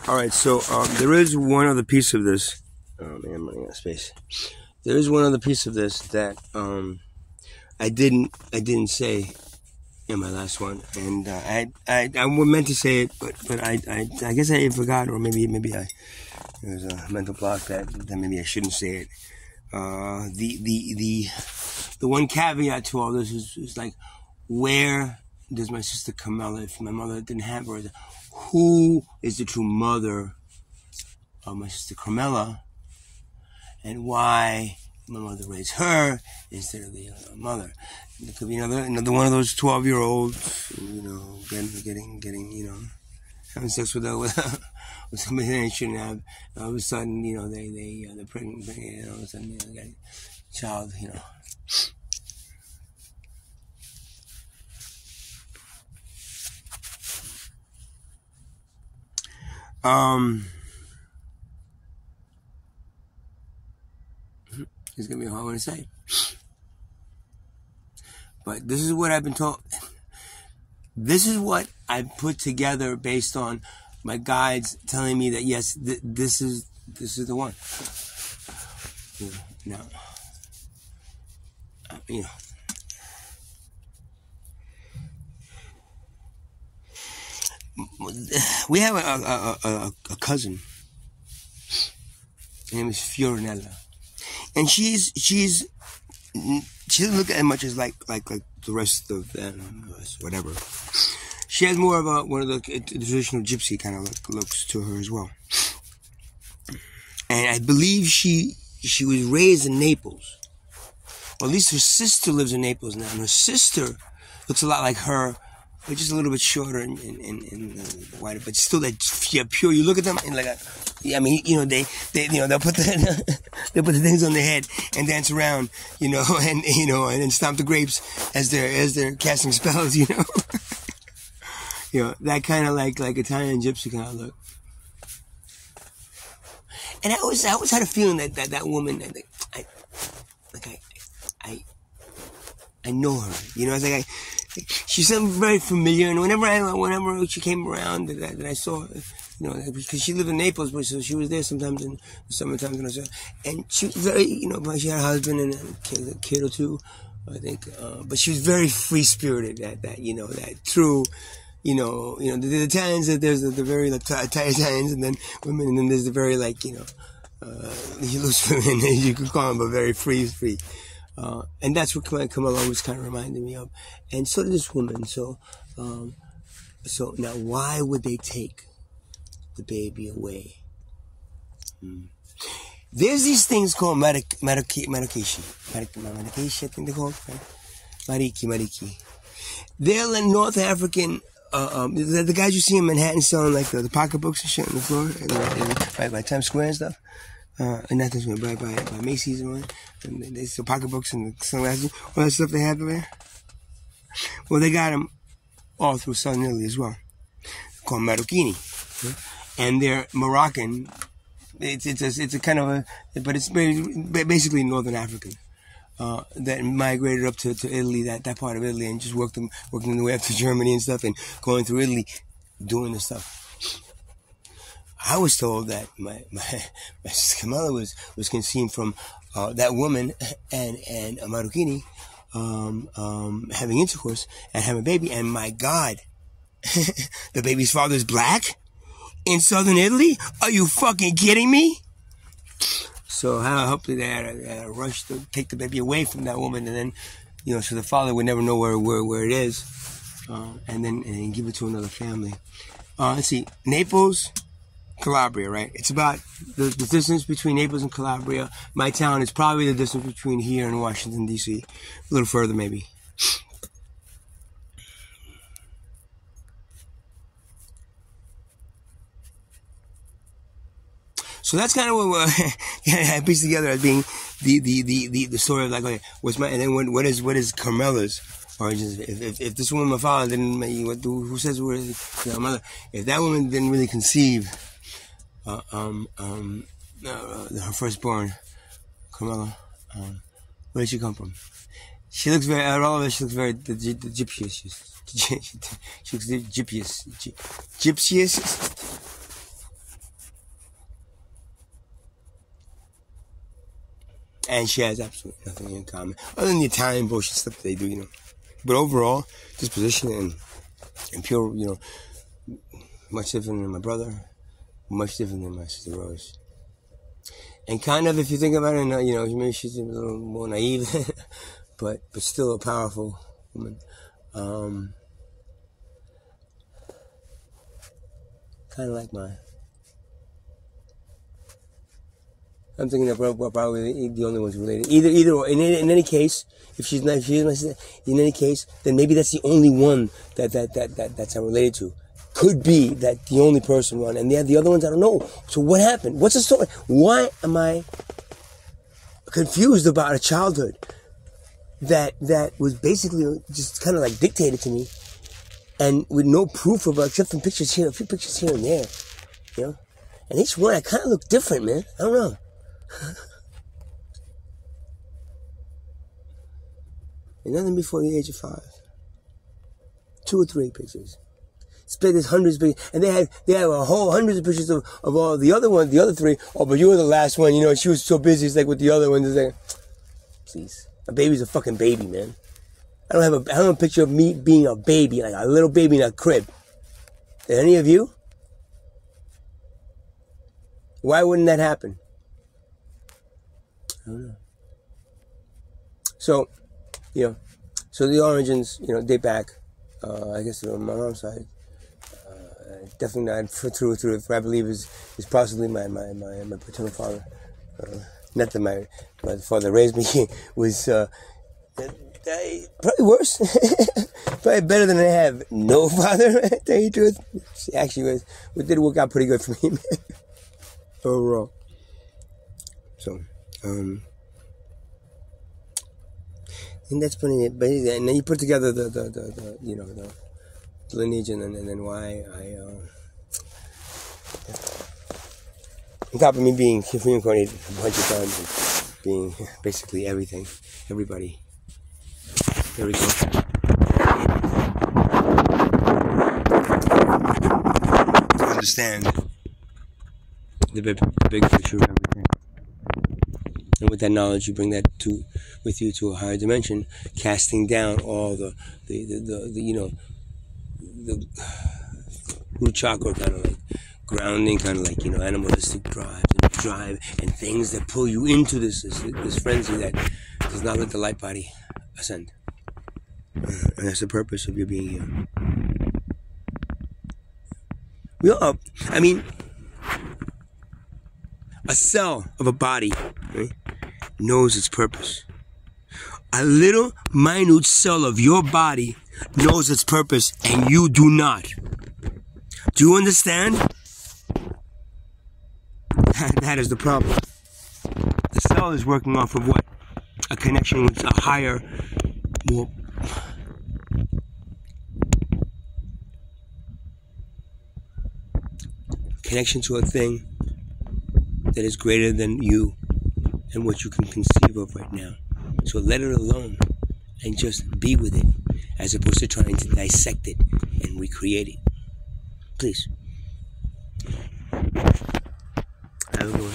All right, so there is one other piece of this. Oh man, I'm running out of space. There is one other piece of this that I didn't say in my last one, and I meant to say it, but I guess I forgot, or maybe there's a mental block that maybe I shouldn't say it. The one caveat to all this is like, where does my sister Carmela, if my mother didn't have her, who is the true mother of my sister Carmela, and why my mother raised her instead of the mother? It could be another one of those 12-year-olds, getting having sex with somebody they shouldn't have. All of a sudden, they're pregnant, and all of a sudden, they got a child, It's gonna be a hard one to say, but this is what I've been told. This is what I put together based on my guides telling me that yes, this is the one. We have a cousin. Her name is Fiorinella, and she doesn't look as much as like the rest of them, whatever. She has more of one of the traditional gypsy kind of looks to her as well. And I believe she was raised in Naples. Or at least her sister lives in Naples now. And her sister looks a lot like her, but just a little bit shorter and wider, but still that pure. You look at them and they'll put they'll put the things on their head and dance around, and then stomp the grapes as they're casting spells, that kind of like Italian gypsy kind of look. And I always had a feeling that woman, I know her, it's like she sounded very familiar, and whenever she came around, that I saw her, because she lived in Naples, so she was there sometimes in the summertime, and she was very, she had a husband and a kid or two, I think, but she was very free spirited. That true, the Italians. There's the very Italians, and then women, and then there's the very loose women, you could call them, but very free. And that's what Carmela was kind of reminding me of, and so did this woman. So now, why would they take the baby away? There's these things called Mariki, I think they're called, right? Mariki. They're like North African. The guys you see in Manhattan selling like the pocketbooks and shit on the floor, right by Times Square and stuff. And not Times Square, by Macy's and they sell pocketbooks and the sunglasses, all that stuff they have there. Well, they got them all through Southern Italy as well, called Marocchini, and they're Moroccan. It's a kind of but it's basically Northern African. That migrated up to Italy, that part of Italy, and just working their way up to Germany and stuff, and going through Italy, doing this stuff. I was told that my sister Carmela was conceived from that woman and Marocchini having intercourse and having a baby, and my God, the baby's father's black in Southern Italy? Are you fucking kidding me? So hopefully they had a rush to take the baby away from that woman, and then, so the father would never know where it is, and then give it to another family. Let's see, Naples, Calabria, right? It's about the distance between Naples and Calabria. My town is probably the distance between here and Washington, D.C. A little further, maybe. So that's kind of what I pieced together as being the story of like, okay, what is Carmela's origins? If this woman, my father, didn't, who says we're mother? If that woman didn't really conceive her firstborn, Carmela, where did she come from? She looks very, all of it, she looks very gypsiest. She looks gypsiest. Gypsiest. And she has absolutely nothing in common. Other than the Italian bullshit stuff they do, you know. But overall, disposition and pure, you know, much different than my brother, much different than my sister Rose. And kind of, if you think about it, you know, maybe she's a little more naive, but still a powerful woman. Kind of like mine. I'm thinking that we're probably the only ones related. Either or. In any case, if she's not, if she is my sister, in any case, then maybe that's the only one that's I'm related to. Could be that the only person one, and the other ones I don't know. So what happened? What's the story? Why am I confused about a childhood that was basically just kind of like dictated to me, and with no proof of it except from pictures here, a few pictures here and there, you know? And each one I kind of look different, man. I don't know. And nothing before the age of 5. 2 or 3 pictures. There's hundreds of pictures, and they have a whole hundreds of pictures of all the other ones, the other 3. Oh, but you were the last one, you know. She was so busy. It's like with the other ones. It's like, please, a baby's a fucking baby, man. I don't have a picture of me being a baby, like a little baby in a crib. Did any of you? Why wouldn't that happen? I don't know. So, you know, so the origins, you know, date back, I guess on my mom's side. Definitely not through. I believe is possibly my paternal father. Not that my father raised me was probably worse. Probably better than I have no father. To tell you the truth, actually it did work out pretty good for me overall. So and that's funny. But and then you put together the you know the lineage and then why I on top of me being reincarnated a bunch of times and being basically everything, everybody. There we go. To understand the big picture of everything. And with that knowledge, you bring that with you to a higher dimension, casting down all the you know, the root chakra kind of like grounding, kind of like, you know, animalistic drive and things that pull you into this frenzy that does not let the light body ascend. And that's the purpose of your being here. We all, I mean, a cell of a body, right, knows its purpose. A little minute cell of your body knows its purpose, and you do not. Do you understand? That is the problem. The cell is working off of what? A connection with a higher, more connection to a thing that is greater than you and what you can conceive of right now. So let it alone and just be with it, as opposed to trying to dissect it and recreate it. Please. Have a good one.